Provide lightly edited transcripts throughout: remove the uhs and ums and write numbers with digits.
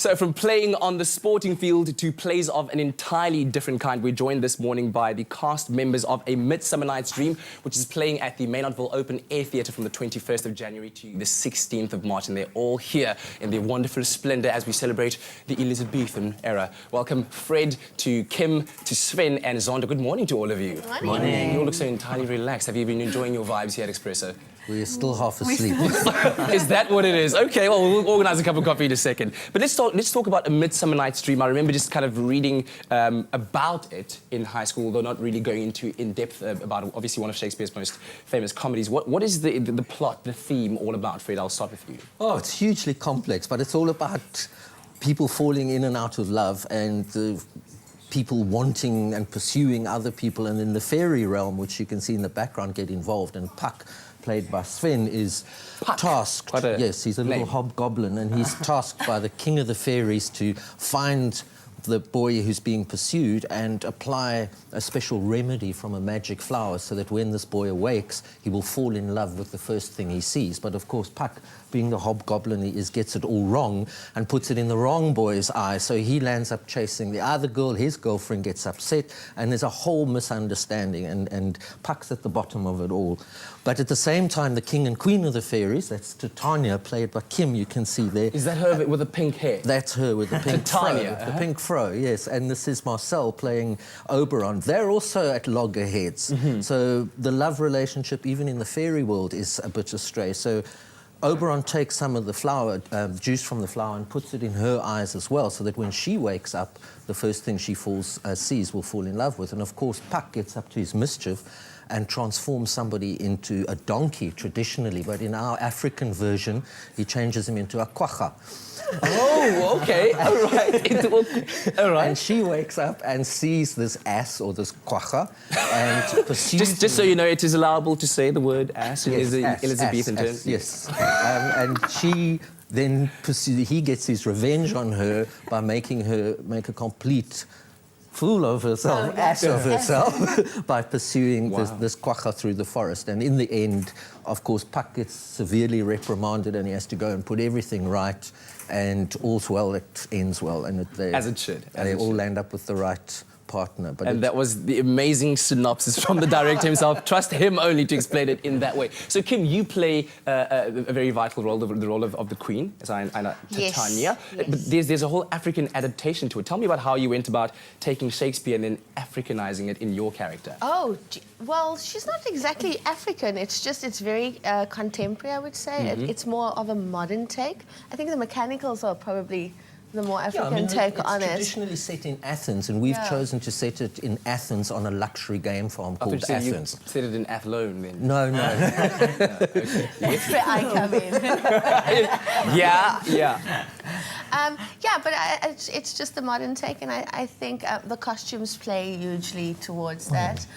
So from playing on the sporting field to plays of an entirely different kind, we're joined this morning by the cast members of A Midsummer Night's Dream, which is playing at the Maynardville Open Air Theatre from the 21st of January to the 16th of March. And they're all here in their wonderful splendour as we celebrate the Elizabethan era. Welcome Fred, to Kim, to Sven and Zonda. Good morning to all of you. Good morning. You all look so entirely relaxed. Have you been enjoying your vibes here at Expresso? We're still half asleep. Is that what it is? Okay, well, we'll organise a cup of coffee in a second. But let's talk about A Midsummer Night's Dream. I remember just kind of reading about it in high school, though not really going into in-depth about it. Obviously one of Shakespeare's most famous comedies. What is the plot, the theme all about, Fred? I'll start with you. Oh, it's hugely complex, but it's all about people falling in and out of love and the people wanting and pursuing other people, and in the fairy realm, which you can see in the background, get involved. And Puck, played by Sven, is tasked. Yes, he's a little hobgoblin, and he's tasked by the king of the fairies to find the boy who's being pursued and apply a special remedy from a magic flower so that when this boy awakes, he will fall in love with the first thing he sees. But of course, Puck, being the hobgoblin he is, gets it all wrong and puts it in the wrong boy's eye. So he lands up chasing the other girl, his girlfriend gets upset, and there's a whole misunderstanding, and Puck's at the bottom of it all. But at the same time, the king and queen of the fairies, that's Titania, played by Kim, you can see there. Is that her with the pink hair? That's her with the pink Titania, fro. The pink fro, yes. And this is Marcel playing Oberon. They're also at loggerheads. So the love relationship, even in the fairy world, is a bit astray. So Oberon takes some of the flower, juice from the flower, and puts it in her eyes as well, so that when she wakes up, the first thing she sees will fall in love with. And of course, Puck gets up to his mischief and transforms somebody into a donkey traditionally, but in our African version, he changes him into a quagga. Oh, okay, all right. All right. And she wakes up and sees this ass, or this quagga, and pursues... Just so you know, it is allowable to say the word ass in Elizabethan terms. Yes. And she then he gets his revenge on her by making her make a complete fool of herself, ass of herself, by pursuing this quagga through the forest. And in the end, of course, Puck gets severely reprimanded and he has to go and put everything right, and all's well that ends well. And as it should. And they all land up with the right partner. But and that was the amazing synopsis from the director himself. Trust him only to explain it in that way. So, Kim, you play a very vital role, the role of the Queen, as I know, Titania. Yes. But there's a whole African adaptation to it. Tell me about how you went about taking Shakespeare and then Africanizing it in your character. Oh, well, she's not exactly African. It's very contemporary, I would say. It's more of a modern take. I think the mechanicals are probably the more African take on it. It's traditionally set in Athens, and we've chosen to set it in Athens on a luxury game farm called Athens. You set it in Athlone, then? No. That's where I come in. Yeah. But it's just the modern take, and I think the costumes play hugely towards that.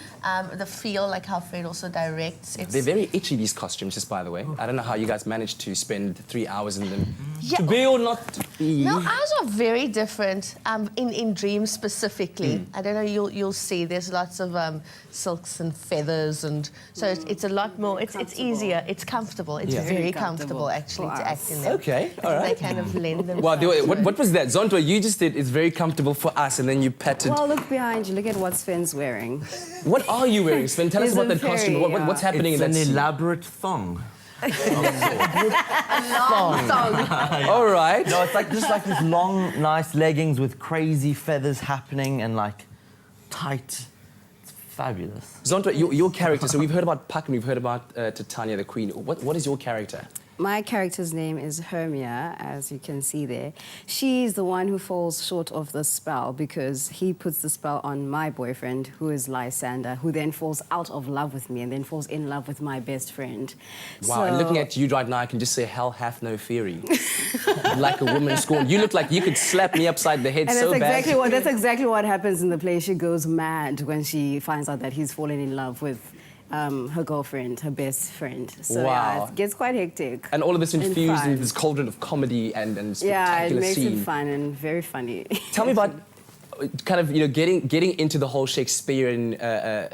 The feel, like how Fred also directs. They're very itchy, these costumes, just by the way. I don't know how you guys managed to spend 3 hours in them. To be or not to be. No, ours are very different. In Dream specifically, I don't know. You'll see. There's lots of silks and feathers, and so it's a lot more. It's easier. It's comfortable. It's very comfortable actually to act in them. Okay, all right. They kind of lend themselves. Well, what was that? Zonto, you just did it's very comfortable for us, and then you patted... Well, look behind you. Look at what Sven's wearing. What are you wearing, Sven? Tell us about that costume. What's happening in that It's an scene? elaborate thong. A long song. All right. No, it's like just like these long, nice leggings with crazy feathers happening and like tight. It's fabulous. Zonto, your character, so we've heard about Puck and we've heard about Titania, the Queen. What is your character? My character's name is Hermia, as you can see there. She's the one who falls short of the spell because he puts the spell on my boyfriend, who is Lysander, who then falls out of love with me and then falls in love with my best friend. Wow, and looking at you right now, I can just say, hell hath no fury. Like a woman scorned. You look like you could slap me upside the head and so bad. That's exactly what happens in the play. She goes mad when she finds out that he's fallen in love with her girlfriend, her best friend. So yeah, it gets quite hectic. And all of this infused in this cauldron of comedy and spectacular yeah, it makes scene. it fun and very funny. Tell me about kind of, getting into the whole Shakespearean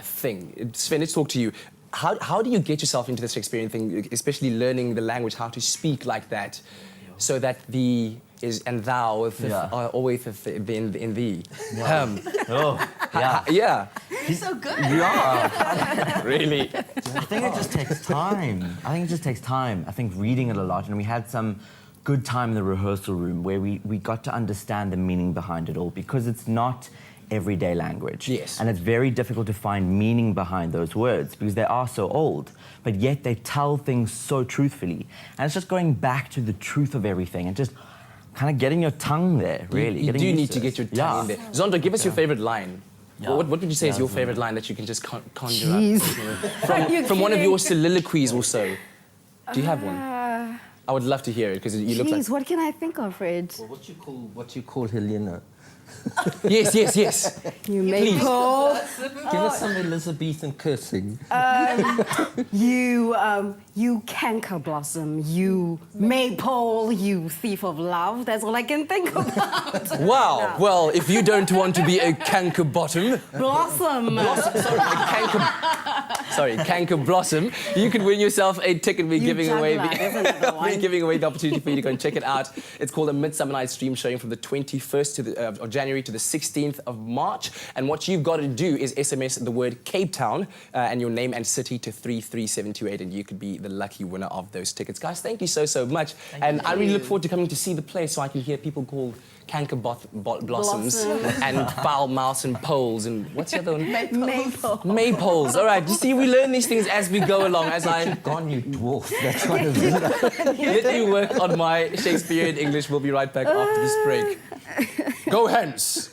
thing. Sven, let's talk to you. How do you get yourself into the Shakespearean thing, especially learning the language, how to speak like that, so that the is and thou with are always in thee. Yeah. Yeah. Yeah. You're so good. You are. Really. I think it just takes time. I think reading it a lot, and we had some good time in the rehearsal room where we got to understand the meaning behind it all, because it's not everyday language. Yes. And it's very difficult to find meaning behind those words because they are so old, but yet they tell things so truthfully. And it's just going back to the truth of everything and just kind of getting your tongue there, really. You do need to get your tongue in there. Zondo, give us your favorite line. Yeah. What would you say is your favorite line that you can just conjure Jeez. up? From one of your soliloquies or so. Do you have one? I would love to hear it because you look like... Jeez, what can I think of, Fred? Well, what you call Helena? Yes, yes, yes. You maple. Give us some Elizabethan cursing. You canker blossom, you maypole, you thief of love. That's all I can think about. Wow. Well, if you don't want to be a canker bottom... Blossom. Sorry, canker blossom, you could win yourself a ticket. We're giving away We're giving away the opportunity for you to go and check it out. It's called a Midsummer Night's Dream, showing from the 21st of January to the 16th of March. And what you've got to do is SMS the word Cape Town and your name and city to 33728, and you could be the lucky winner of those tickets. Guys, thank you so much. And I really look forward to coming to see the play so I can hear people called canker blossoms and foul mouse and poles and what's the other one? Maypoles. All right, you see, we learn these things as we go along. As I Gone, you dwarf. That's one of them. let me work on my Shakespearean English. We'll be right back after this break. Go hence.